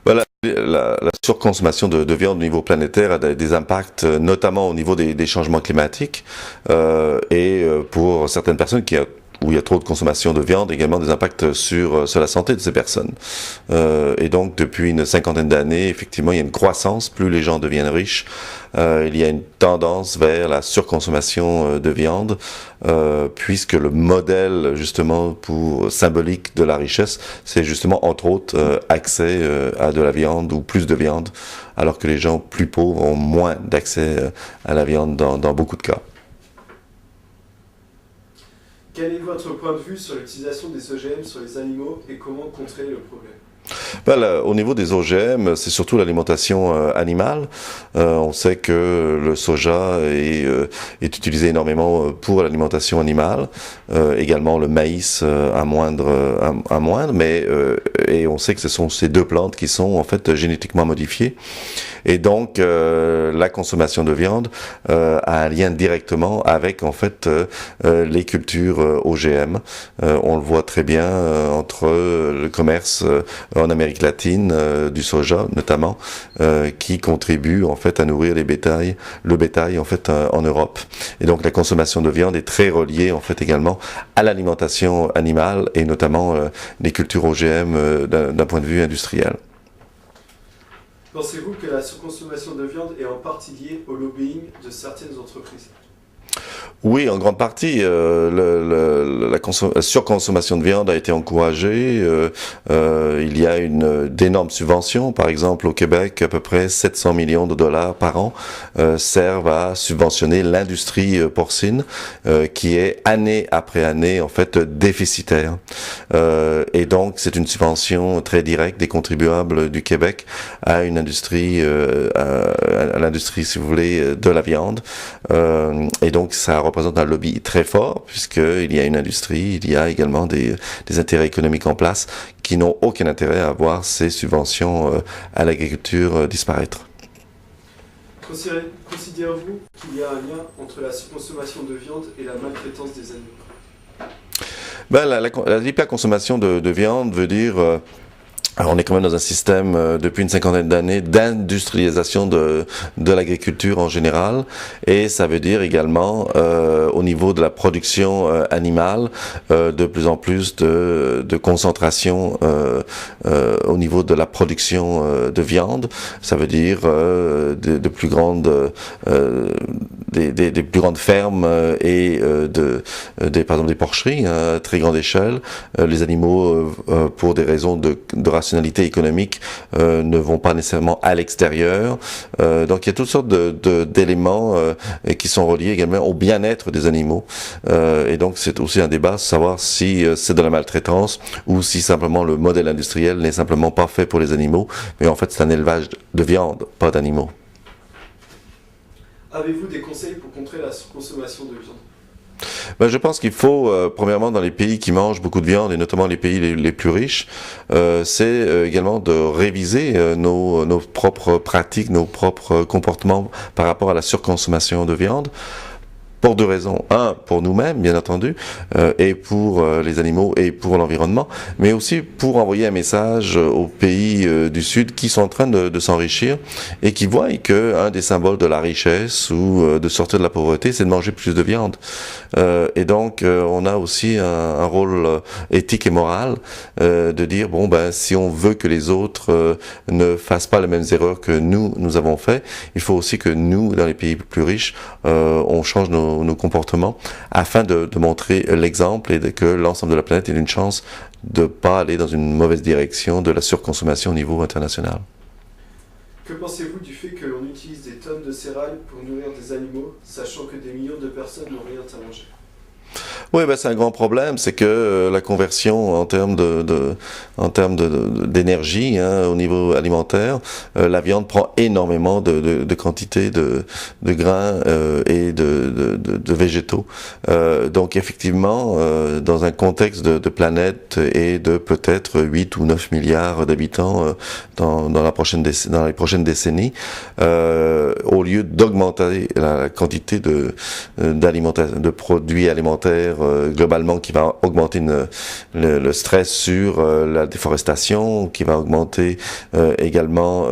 Voilà, la surconsommation de viande au niveau planétaire a des impacts, notamment au niveau des changements climatiques, pour certaines personnes où il y a trop de consommation de viande, également des impacts sur la santé de ces personnes. Et donc, depuis une cinquantaine d'années, effectivement, il y a une croissance. Plus les gens deviennent riches, il y a une tendance vers la surconsommation de viande, puisque le modèle, justement, symbolique de la richesse, c'est justement, entre autres, accès à de la viande ou plus de viande, alors que les gens plus pauvres ont moins d'accès à la viande dans beaucoup de cas. Quel est votre point de vue sur l'utilisation des OGM sur les animaux et comment contrer le problème? Au niveau des OGM, c'est surtout l'alimentation animale. On sait que le soja est utilisé énormément pour l'alimentation animale. Également le maïs à moindre, mais et on sait que ce sont ces deux plantes qui sont en fait génétiquement modifiées. Et donc la consommation de viande a un lien directement avec en fait les cultures OGM. On le voit très bien entre le commerce en Amérique latine du soja notamment, qui contribue en fait à nourrir le bétail en fait en Europe. Et donc la consommation de viande est très reliée en fait également à l'alimentation animale et notamment les cultures OGM d'un point de vue industriel. Pensez-vous que la surconsommation de viande est en partie liée au lobbying de certaines entreprises? Oui, en grande partie, la surconsommation de viande a été encouragée. Il y a d'énormes subventions. Par exemple, au Québec, à peu près 700 millions de dollars par an servent à subventionner l'industrie porcine, qui est année après année en fait déficitaire. Et donc, c'est une subvention très directe des contribuables du Québec à une industrie, à l'industrie, si vous voulez, de la viande. Et donc, ça représente un lobby très fort, puisqu'il y a une industrie, il y a également des intérêts économiques en place qui n'ont aucun intérêt à voir ces subventions à l'agriculture disparaître. Considérez-vous qu'il y a un lien entre la surconsommation de viande et la maltraitance des animaux? L'hyperconsommation de viande veut dire... Alors on est quand même dans un système depuis une cinquantaine d'années d'industrialisation de l'agriculture en général, et ça veut dire également au niveau de la production animale de plus en plus de concentration au niveau de la production de viande. Ça veut dire des plus grandes fermes et par exemple des porcheries à très grande échelle. Les animaux pour des raisons de rationalité économique ne vont pas nécessairement à l'extérieur. Donc il y a toutes sortes d'éléments qui sont reliés également au bien-être des animaux. Et donc c'est aussi un débat, savoir si c'est de la maltraitance ou si simplement le modèle industriel n'est simplement pas fait pour les animaux, mais en fait c'est un élevage de viande, pas d'animaux. Avez-vous des conseils pour contrer la surconsommation de viande? Je pense qu'il faut, premièrement, dans les pays qui mangent beaucoup de viande, et notamment les pays les plus riches, c'est également de réviser nos propres pratiques, nos propres comportements par rapport à la surconsommation de viande. Pour deux raisons. Un, pour nous-mêmes, bien entendu, et pour les animaux et pour l'environnement, mais aussi pour envoyer un message aux pays du Sud qui sont en train de s'enrichir et qui voient que un des symboles de la richesse ou de sortir de la pauvreté, c'est de manger plus de viande. Et donc, on a aussi un rôle éthique et moral de dire, si on veut que les autres ne fassent pas les mêmes erreurs que nous avons fait, il faut aussi que nous, dans les pays plus riches, on change nos comportements afin de montrer l'exemple et que l'ensemble de la planète ait une chance de ne pas aller dans une mauvaise direction de la surconsommation au niveau international. Que pensez-vous du fait que l'on utilise des tonnes de céréales pour nourrir des animaux, sachant que des millions de personnes n'ont rien à manger? Oui, c'est un grand problème, c'est que la conversion en termes d'énergie au niveau alimentaire, la viande prend énormément de quantité de grains et de végétaux. Donc effectivement, dans un contexte de planète et de peut-être 8 ou 9 milliards d'habitants dans les prochaines décennies, au lieu d'augmenter la quantité de produits alimentaires globalement qui va augmenter le stress sur la déforestation, qui va augmenter également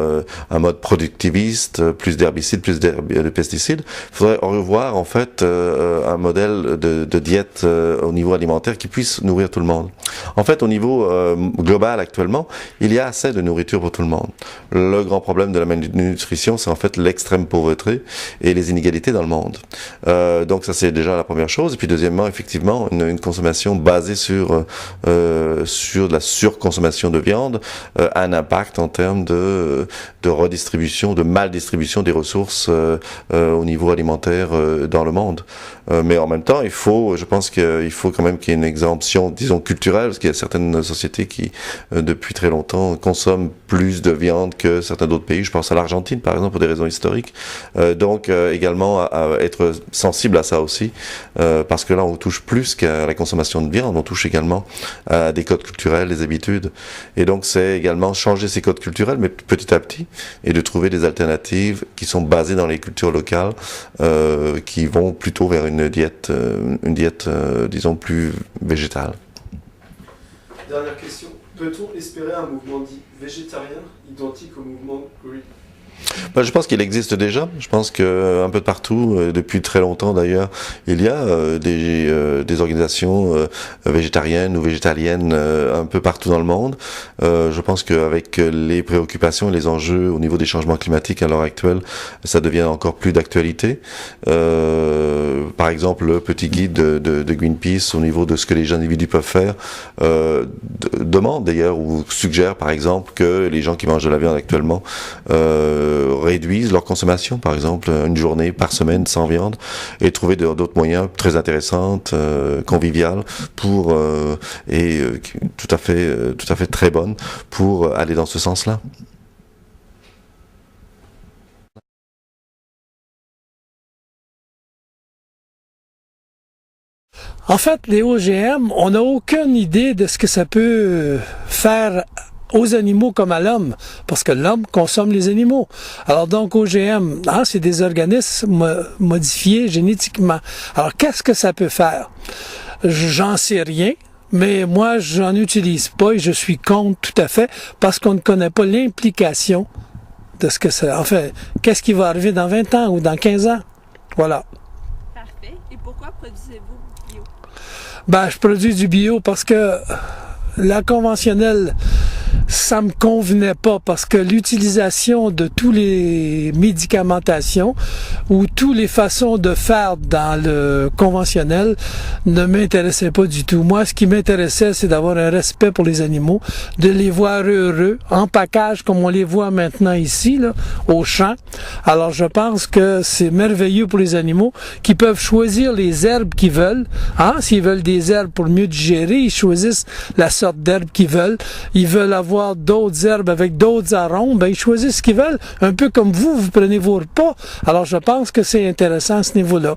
un mode productiviste, plus d'herbicides, plus de pesticides. Il faudrait revoir en fait un modèle de diète au niveau alimentaire qui puisse nourrir tout le monde. En fait, au niveau global actuellement, il y a assez de nourriture pour tout le monde. Le grand problème de la malnutrition, c'est en fait l'extrême pauvreté et les inégalités dans le monde. Donc ça, c'est déjà la première chose. Et puis deuxièmement, effectivement, une consommation basée sur de la surconsommation de viande a un impact en termes de redistribution, de maldistribution des ressources au niveau alimentaire dans le monde. Mais en même temps, je pense qu'il faut quand même qu'il y ait une exemption, disons, culturelle, parce qu'il y a certaines sociétés qui, depuis très longtemps, consomment plus de viande que certains d'autres pays. Je pense à l'Argentine, par exemple, pour des raisons historiques. Donc, également, à être sensible à ça aussi, parce que là, on touche plus qu'à la consommation de viande, on touche également à des codes culturels, des habitudes. Et donc, c'est également changer ces codes culturels, mais petit à petit, et de trouver des alternatives qui sont basées dans les cultures locales, qui vont plutôt vers une diète, disons, plus végétale. Dernière question. Peut-on espérer un mouvement dit végétarien identique au mouvement Green? Je pense qu'il existe déjà. Je pense que un peu de partout, depuis très longtemps d'ailleurs, il y a des organisations végétariennes ou végétaliennes un peu partout dans le monde. Je pense qu'avec les préoccupations et les enjeux au niveau des changements climatiques à l'heure actuelle, ça devient encore plus d'actualité. Par exemple, le petit guide de Greenpeace au niveau de ce que les individus peuvent faire demande d'ailleurs ou suggère par exemple que les gens qui mangent de la viande actuellement réduisent leur consommation, par exemple une journée par semaine sans viande, et trouver d'autres moyens très intéressants, conviviales et tout à fait très bonnes pour aller dans ce sens-là. En fait, les OGM, on n'a aucune idée de ce que ça peut faire aux animaux comme à l'homme, parce que l'homme consomme les animaux. Alors donc OGM, c'est des organismes modifiés génétiquement. Alors qu'est-ce que ça peut faire? J'en sais rien, mais moi j'en utilise pas et je suis contre tout à fait, parce qu'on ne connaît pas l'implication de ce que ça... Enfin, qu'est-ce qui va arriver dans 20 ans ou dans 15 ans? Voilà. Parfait. Et pourquoi produisez-vous bio? Je produis du bio parce que la conventionnelle, ça me convenait pas, parce que l'utilisation de tous les médicamentations ou toutes les façons de faire dans le conventionnel ne m'intéressait pas du tout. Moi, ce qui m'intéressait, c'est d'avoir un respect pour les animaux, de les voir heureux, en package comme on les voit maintenant ici, là, au champ. Alors, je pense que c'est merveilleux pour les animaux qui peuvent choisir les herbes qu'ils veulent. S'ils veulent des herbes pour mieux digérer, ils choisissent la sorte d'herbe qu'ils veulent. Ils veulent avoir d'autres herbes avec d'autres arômes, ils choisissent ce qu'ils veulent, un peu comme vous prenez vos repas. Alors je pense que c'est intéressant à ce niveau-là.